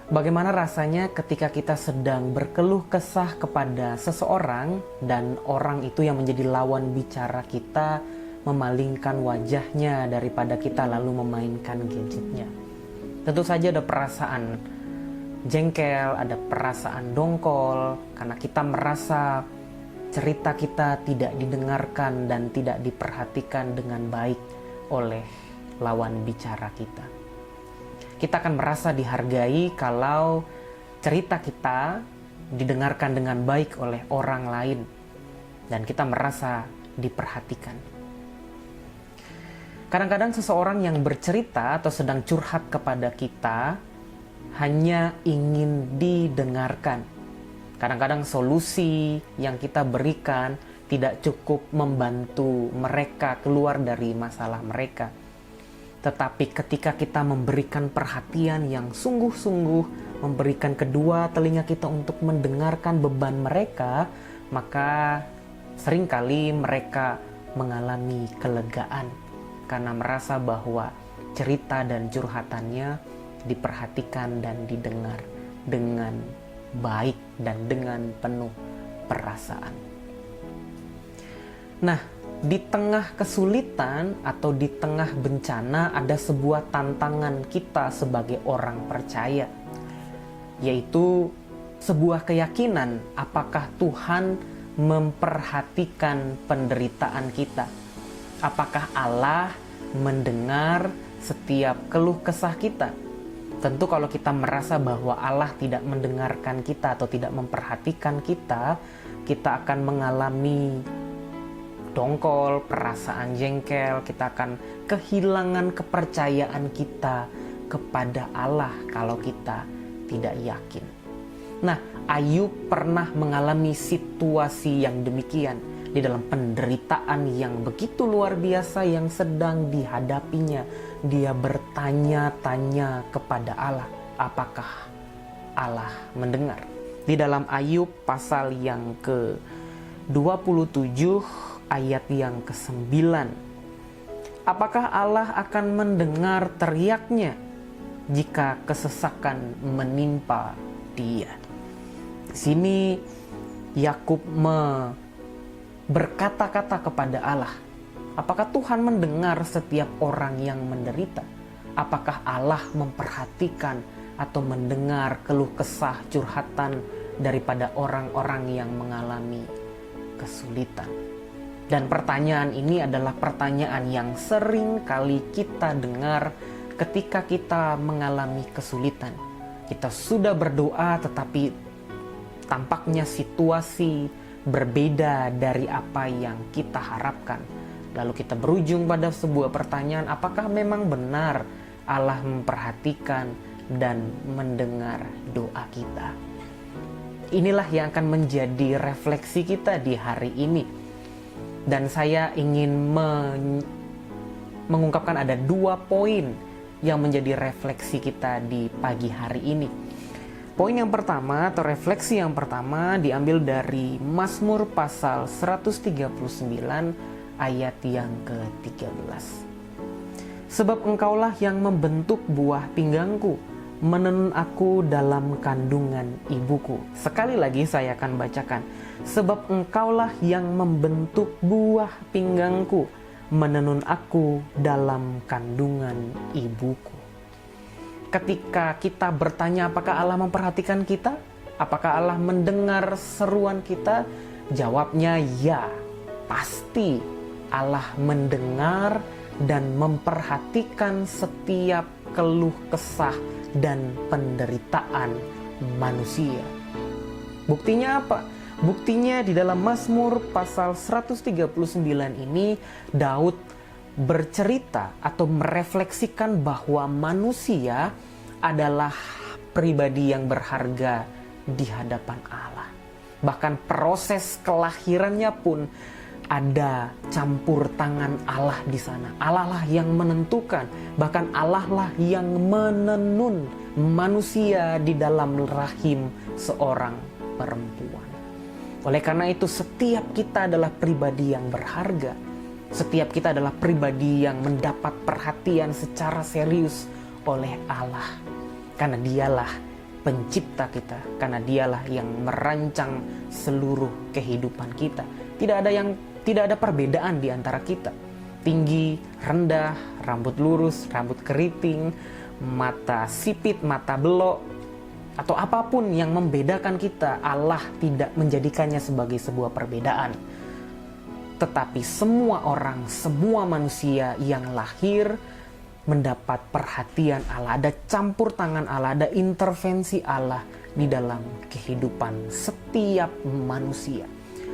Bagaimana rasanya ketika kita sedang berkeluh kesah kepada seseorang dan orang itu yang menjadi lawan bicara kita memalingkan wajahnya daripada kita lalu memainkan gadgetnya. Tentu saja ada perasaan jengkel, ada perasaan dongkol karena kita merasa cerita kita tidak didengarkan dan tidak diperhatikan dengan baik oleh lawan bicara kita. Kita akan merasa dihargai kalau cerita kita didengarkan dengan baik oleh orang lain dan kita merasa diperhatikan. Kadang-kadang seseorang yang bercerita atau sedang curhat kepada kita hanya ingin didengarkan. Kadang-kadang solusi yang kita berikan tidak cukup membantu mereka keluar dari masalah mereka. Tetapi ketika kita memberikan perhatian yang sungguh-sungguh, memberikan kedua telinga kita untuk mendengarkan beban mereka, maka seringkali mereka mengalami kelegaan karena merasa bahwa cerita dan curhatannya diperhatikan dan didengar dengan baik dan dengan penuh perasaan. Nah, di tengah kesulitan atau di tengah bencana ada sebuah tantangan kita sebagai orang percaya, yaitu sebuah keyakinan apakah Tuhan memperhatikan penderitaan kita. Apakah Allah mendengar setiap keluh kesah kita? Tentu kalau kita merasa bahwa Allah tidak mendengarkan kita atau tidak memperhatikan kita, kita akan mengalami dongkol, perasaan jengkel, kita akan kehilangan kepercayaan kita kepada Allah kalau kita tidak yakin. Nah, Ayub pernah mengalami situasi yang demikian di dalam penderitaan yang begitu luar biasa yang sedang dihadapinya. Dia bertanya-tanya kepada Allah, apakah Allah mendengar? Di dalam Ayub pasal yang ke-27 ayat yang ke-9. Apakah Allah akan mendengar teriaknya jika kesesakan menimpa dia? Di sini Yakub berkata-kata kepada Allah, apakah Tuhan mendengar setiap orang yang menderita? Apakah Allah memperhatikan atau mendengar keluh kesah curhatan daripada orang-orang yang mengalami kesulitan? Dan pertanyaan ini adalah pertanyaan yang sering kali kita dengar ketika kita mengalami kesulitan. Kita sudah berdoa tetapi tampaknya situasi berbeda dari apa yang kita harapkan. Lalu kita berujung pada sebuah pertanyaan, apakah memang benar Allah memperhatikan dan mendengar doa kita? Inilah yang akan menjadi refleksi kita di hari ini. Dan saya ingin mengungkapkan ada 2 poin yang menjadi refleksi kita di pagi hari ini. Poin yang pertama atau refleksi yang pertama diambil dari Mazmur pasal 139 ayat yang ke-13. Sebab engkaulah yang membentuk buah pinggangku, menenun aku dalam kandungan ibuku. Sekali lagi saya akan bacakan. Sebab engkaulah yang membentuk buah pinggangku, menenun aku dalam kandungan ibuku. Ketika kita bertanya apakah Allah memperhatikan kita? Apakah Allah mendengar seruan kita? Jawabnya ya, pasti Allah mendengar dan memperhatikan setiap keluh kesah dan penderitaan manusia. Buktinya apa? Buktinya di dalam Mazmur pasal 139 ini Daud bercerita atau merefleksikan bahwa manusia adalah pribadi yang berharga di hadapan Allah. Bahkan proses kelahirannya pun ada campur tangan Allah di sana. Allah lah yang menentukan, bahkan Allah lah yang menenun manusia di dalam rahim seorang perempuan. Oleh karena itu setiap kita adalah pribadi yang berharga. Setiap kita adalah pribadi yang mendapat perhatian secara serius oleh Allah. Karena dialah pencipta kita, karena dialah yang merancang seluruh kehidupan kita. Tidak ada perbedaan di antara kita. Tinggi, rendah, rambut lurus, rambut keriting, mata sipit, mata belok, atau apapun yang membedakan kita, Allah tidak menjadikannya sebagai sebuah perbedaan. Tetapi semua orang, semua manusia yang lahir mendapat perhatian Allah, ada campur tangan Allah, ada intervensi Allah di dalam kehidupan setiap manusia.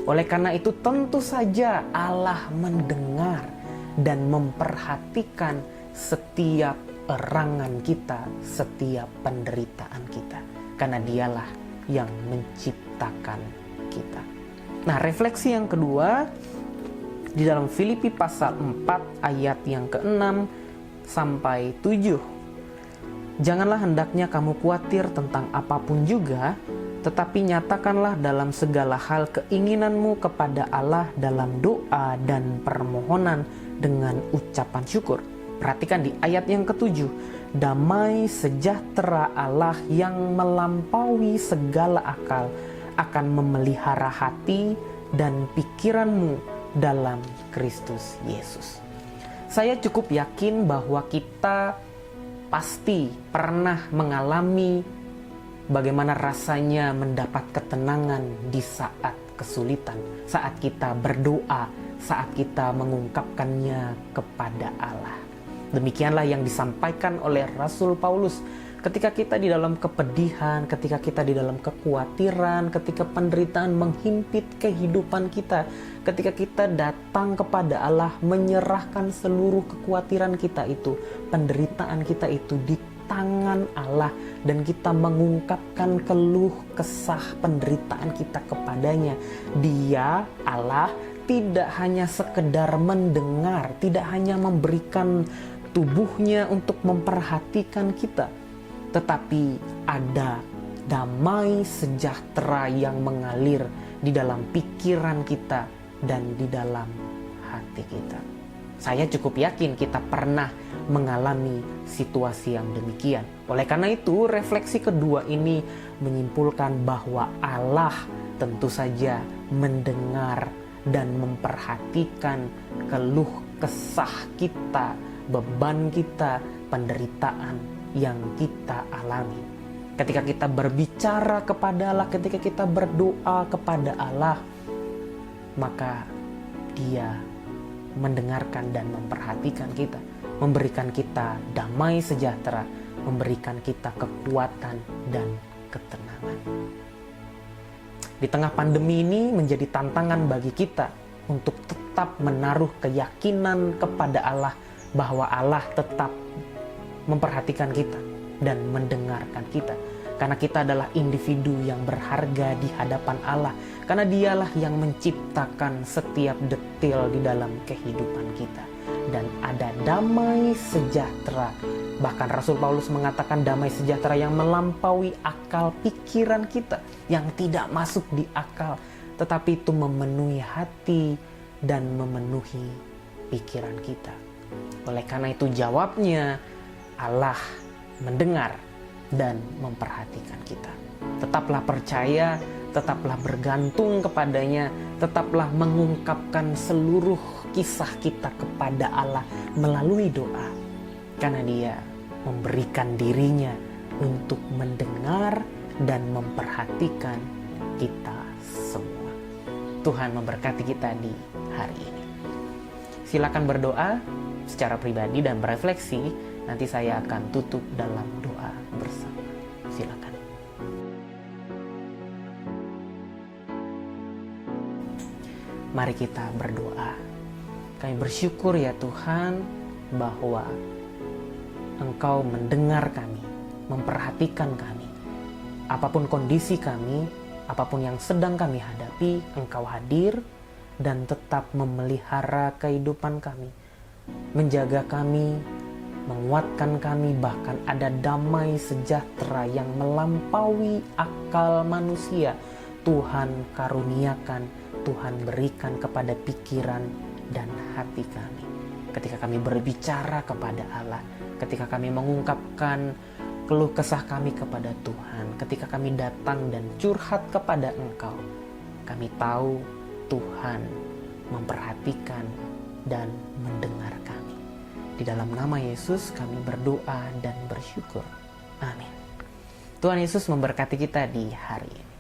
Oleh karena itu tentu saja Allah mendengar dan memperhatikan setiap erangan kita, setiap penderitaan kita, karena dialah yang menciptakan kita. Nah, refleksi yang kedua di dalam Filipi pasal 4 ayat yang ke-6 sampai 7. Janganlah hendaknya kamu khawatir tentang apapun juga, tetapi nyatakanlah dalam segala hal keinginanmu kepada Allah dalam doa dan permohonan dengan ucapan syukur. Perhatikan di ayat yang ke-7. Damai sejahtera Allah yang melampaui segala akal akan memelihara hati dan pikiranmu dalam Kristus Yesus. Saya cukup yakin bahwa kita pasti pernah mengalami bagaimana rasanya mendapat ketenangan di saat kesulitan, saat kita berdoa, saat kita mengungkapkannya kepada Allah. Demikianlah yang disampaikan oleh Rasul Paulus ketika kita di dalam kepedihan, ketika kita di dalam kekhawatiran, ketika penderitaan menghimpit kehidupan kita, ketika kita datang kepada Allah menyerahkan seluruh kekhawatiran kita itu, penderitaan kita itu di tangan Allah, dan kita mengungkapkan keluh kesah penderitaan kita kepadanya. Dia, Allah, tidak hanya sekedar mendengar, tidak hanya memberikan tubuhnya untuk memperhatikan kita, tetapi ada damai sejahtera yang mengalir di dalam pikiran kita dan di dalam hati kita. Saya cukup yakin kita pernah mengalami situasi yang demikian. Oleh karena itu, refleksi kedua ini menyimpulkan bahwa Allah tentu saja mendengar dan memperhatikan keluh kesah kita, beban kita, penderitaan yang kita alami. Ketika kita berbicara kepada Allah, ketika kita berdoa kepada Allah, maka Dia mendengarkan dan memperhatikan kita, memberikan kita damai sejahtera, memberikan kita kekuatan dan ketenangan. Di tengah pandemi ini menjadi tantangan bagi kita untuk tetap menaruh keyakinan kepada Allah bahwa Allah tetap memperhatikan kita dan mendengarkan kita. Karena kita adalah individu yang berharga di hadapan Allah. Karena Dialah yang menciptakan setiap detail di dalam kehidupan kita. Dan ada damai sejahtera. Bahkan Rasul Paulus mengatakan damai sejahtera yang melampaui akal pikiran kita, yang tidak masuk di akal, tetapi itu memenuhi hati dan memenuhi pikiran kita. Oleh karena itu jawabnya, Allah mendengar dan memperhatikan kita. Tetaplah percaya, tetaplah bergantung kepadanya, tetaplah mengungkapkan seluruh kisah kita kepada Allah melalui doa. Karena Dia memberikan dirinya untuk mendengar dan memperhatikan kita semua. Tuhan memberkati kita di hari ini. Silakan berdoa secara pribadi dan berefleksi. Nanti saya akan tutup dalam doa bersama. Silakan. Mari kita berdoa. Kami bersyukur ya Tuhan bahwa Engkau mendengar kami, memperhatikan kami. Apapun kondisi kami, apapun yang sedang kami hadapi, Engkau hadir dan tetap memelihara kehidupan kami, menjaga kami, menguatkan kami, bahkan ada damai sejahtera yang melampaui akal manusia. Tuhan karuniakan, Tuhan berikan kepada pikiran dan hati kami. Ketika kami berbicara kepada Allah, ketika kami mengungkapkan keluh kesah kami kepada Tuhan, ketika kami datang dan curhat kepada Engkau, kami tahu Tuhan memperhatikan dan mendengar kami. Di dalam nama Yesus kami berdoa dan bersyukur. Amin. Tuhan Yesus memberkati kita di hari ini.